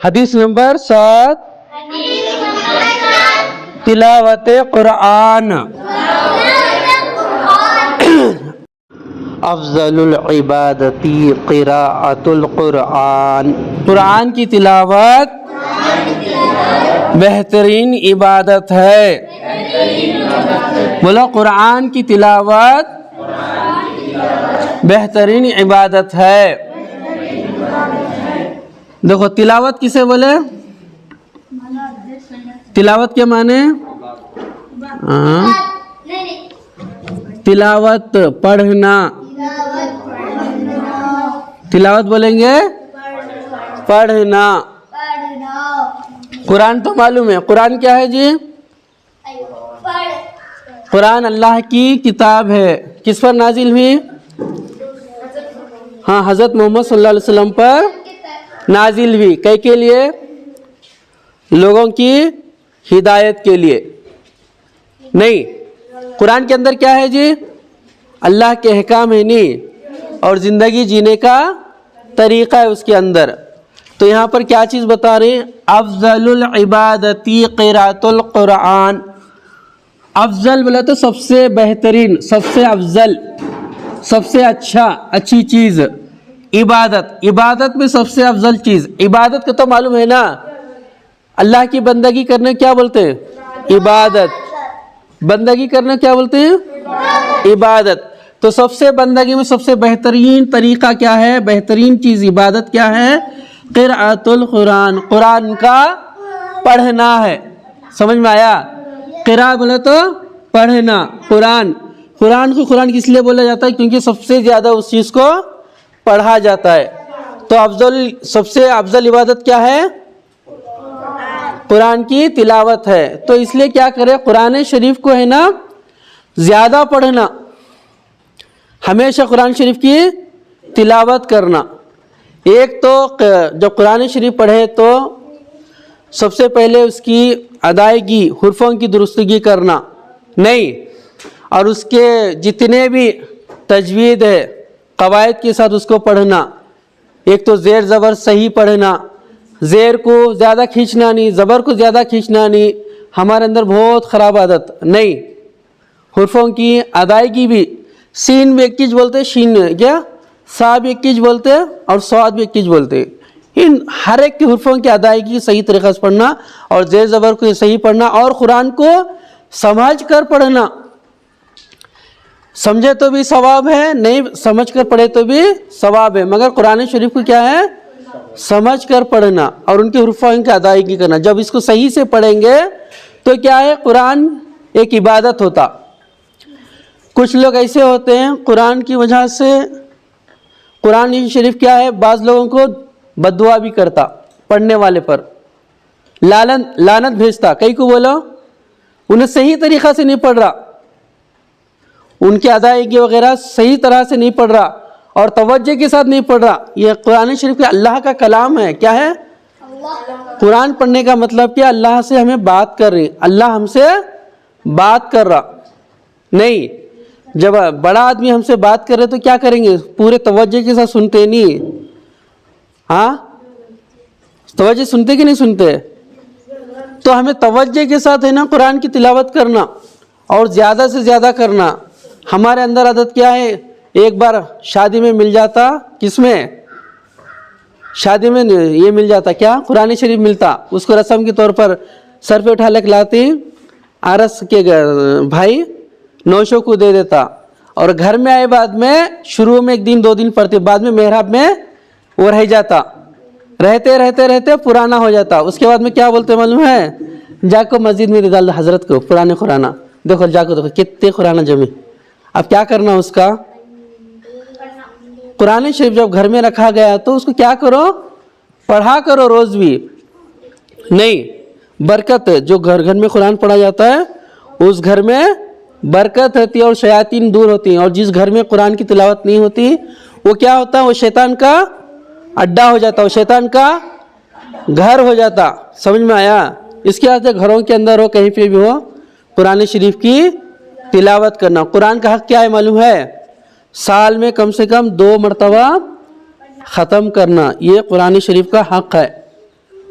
حدیث نمبر 7 تلاوت قرآن افضل العبادتی قراءۃ القرآن، قرآن کی تلاوت بہترین عبادت ہے۔ بولو قرآن کی تلاوت بہترین عبادت ہے۔ دیکھو تلاوت کسے بولے؟ تلاوت کیا معنی؟ تلاوت پڑھنا، تلاوت بولیں گے پڑھنا۔ قرآن تو معلوم ہے، قرآن کیا ہے جی؟ قرآن اللہ کی کتاب ہے۔ کس پر نازل ہوئی؟ ہاں، حضرت محمد صلی اللہ علیہ وسلم پر نازل ہوئی۔ کئی کے لیے؟ لوگوں کی ہدایت کے لیے نہیں۔ قرآن کے اندر کیا ہے جی؟ اللہ کے احکام ہے نہیں، اور زندگی جینے کا طریقہ ہے اس کے اندر۔ تو یہاں پر کیا چیز بتا رہے ہیں؟ افضل العبادتی قراءۃ القرآن۔ افضل بولا تو سب سے بہترین، سب سے افضل، سب سے اچھی چیز عبادت۔ عبادت میں سب سے افضل چیز عبادت کا تو معلوم ہے نا، اللہ کی بندگی کرنے کیا بولتے ہیں؟ عبادت۔ بندگی کرنے کیا بولتے ہیں؟ عبادت۔ تو سب سے بندگی میں سب سے بہترین طریقہ کیا ہے؟ بہترین چیز عبادت کیا ہے؟ قراءۃ القرآن، قرآن کا پڑھنا ہے۔ سمجھ میں آیا؟ قراء بولے تو پڑھنا، قرآن کو قرآن کس لیے بولا جاتا ہے؟ کیونکہ سب سے زیادہ اس چیز کو پڑھا جاتا ہے۔ تو سب سے افضل عبادت کیا ہے؟ قرآن کی تلاوت ہے۔ تو اس لیے کیا کرے؟ قرآن شریف کو ہے نا زیادہ پڑھنا، ہمیشہ قرآن شریف کی تلاوت کرنا۔ ایک تو جب قرآن شریف پڑھے تو سب سے پہلے اس کی ادائیگی، حرفوں کی درستگی کرنا نہیں، اور اس کے جتنے بھی تجوید ہے قواعد کے ساتھ اس کو پڑھنا۔ ایک تو زیر زبر صحیح پڑھنا، زیر کو زیادہ کھینچنا نہیں، زبر کو زیادہ کھینچنا نہیں، ہمارے اندر بہت خراب عادت نہیں۔ حرفوں کی ادائیگی بھی، سین بھی ایک چیز بولتے، شین کیا، سا بھی ایک چیز بولتے، اور صاد بھی ایک چیز بولتے۔ ان ہر ایک کی حرفوں کی ادائیگی صحیح طریقے سے پڑھنا، اور زیر زبر کو صحیح پڑھنا، اور قرآن کو سمجھ کر پڑھنا۔ سمجھے تو بھی ثواب ہے، نہیں سمجھ کر پڑھے تو بھی ثواب ہے، مگر قرآن شریف کو کیا ہے؟ سمجھ کر پڑھنا، اور ان کے حروف کی ادائیگی کرنا۔ جب اس کو صحیح سے پڑھیں گے تو کیا ہے؟ قرآن ایک عبادت ہوتا۔ کچھ لوگ ایسے ہوتے ہیں قرآن کی وجہ سے، قرآن شریف کیا ہے؟ بعض لوگوں کو بد دعا بھی کرتا، پڑھنے والے پر لعنت بھیجتا۔ کئی کو بولو انہیں صحیح طریقہ سے نہیں پڑھ رہا، ان کی ادائیگی وغیرہ صحیح طرح سے نہیں پڑھ رہا، اور توجہ کے ساتھ نہیں پڑھ رہا۔ یہ قرآن شریف کا اللہ کا کلام ہے۔ کیا ہے؟ قرآن پڑھنے کا مطلب کیا؟ اللہ سے ہمیں بات کر رہی، اللہ ہم سے بات کر رہا نہیں۔ جب بڑا آدمی ہم سے بات کر رہے تو کیا کریں گے؟ پورے توجہ کے ساتھ سنتے نہیں؟ ہاں، توجہ سنتے کہ نہیں سنتے؟ تو ہمیں توجہ کے ساتھ ہے نا قرآن کی تلاوت کرنا، اور زیادہ سے زیادہ کرنا۔ ہمارے اندر عادت کیا ہے؟ ایک بار شادی میں مل جاتا، کس میں؟ شادی میں یہ مل جاتا کیا؟ قرآن شریف ملتا، اس کو رسم کے طور پر سر پہ اٹھا لے کے لاتے، عرس کے بھائی نوشوں کو دے دیتا، اور گھر میں آئے بعد میں شروع میں 1 دن 2 دن پڑھتے، بعد میں محراب میں وہ رہ جاتا، رہتے پرانا ہو جاتا۔ اس کے بعد میں کیا بولتے معلوم ہے؟ جا کو مسجد میں ڈال حضرت کو پرانے قرآن، دیکھو جا کو دیکھو کتنے قرآن جمع۔ اب کیا کرنا اس کا؟ قرآن شریف جب گھر میں رکھا گیا تو اس کو کیا کرو؟ پڑھا کرو روز بھی نہیں۔ برکت ہے، جو گھر میں قرآن پڑھا جاتا ہے اس گھر میں برکت ہوتی ہے، اور شیاطین دور ہوتی ہیں۔ اور جس گھر میں قرآن کی تلاوت نہیں ہوتی وہ کیا ہوتا ہے؟ وہ شیطان کا اڈا ہو جاتا، وہ شیطان کا گھر ہو جاتا۔ سمجھ میں آیا؟ اس کے واسطے گھروں کے اندر ہو، کہیں پہ بھی ہو، قرآن شریف کی تلاوت کرنا۔ قرآن کا حق کیا ہے معلوم ہے؟ سال میں کم سے کم 2 مرتبہ ختم کرنا، یہ قرآن شریف کا حق ہے۔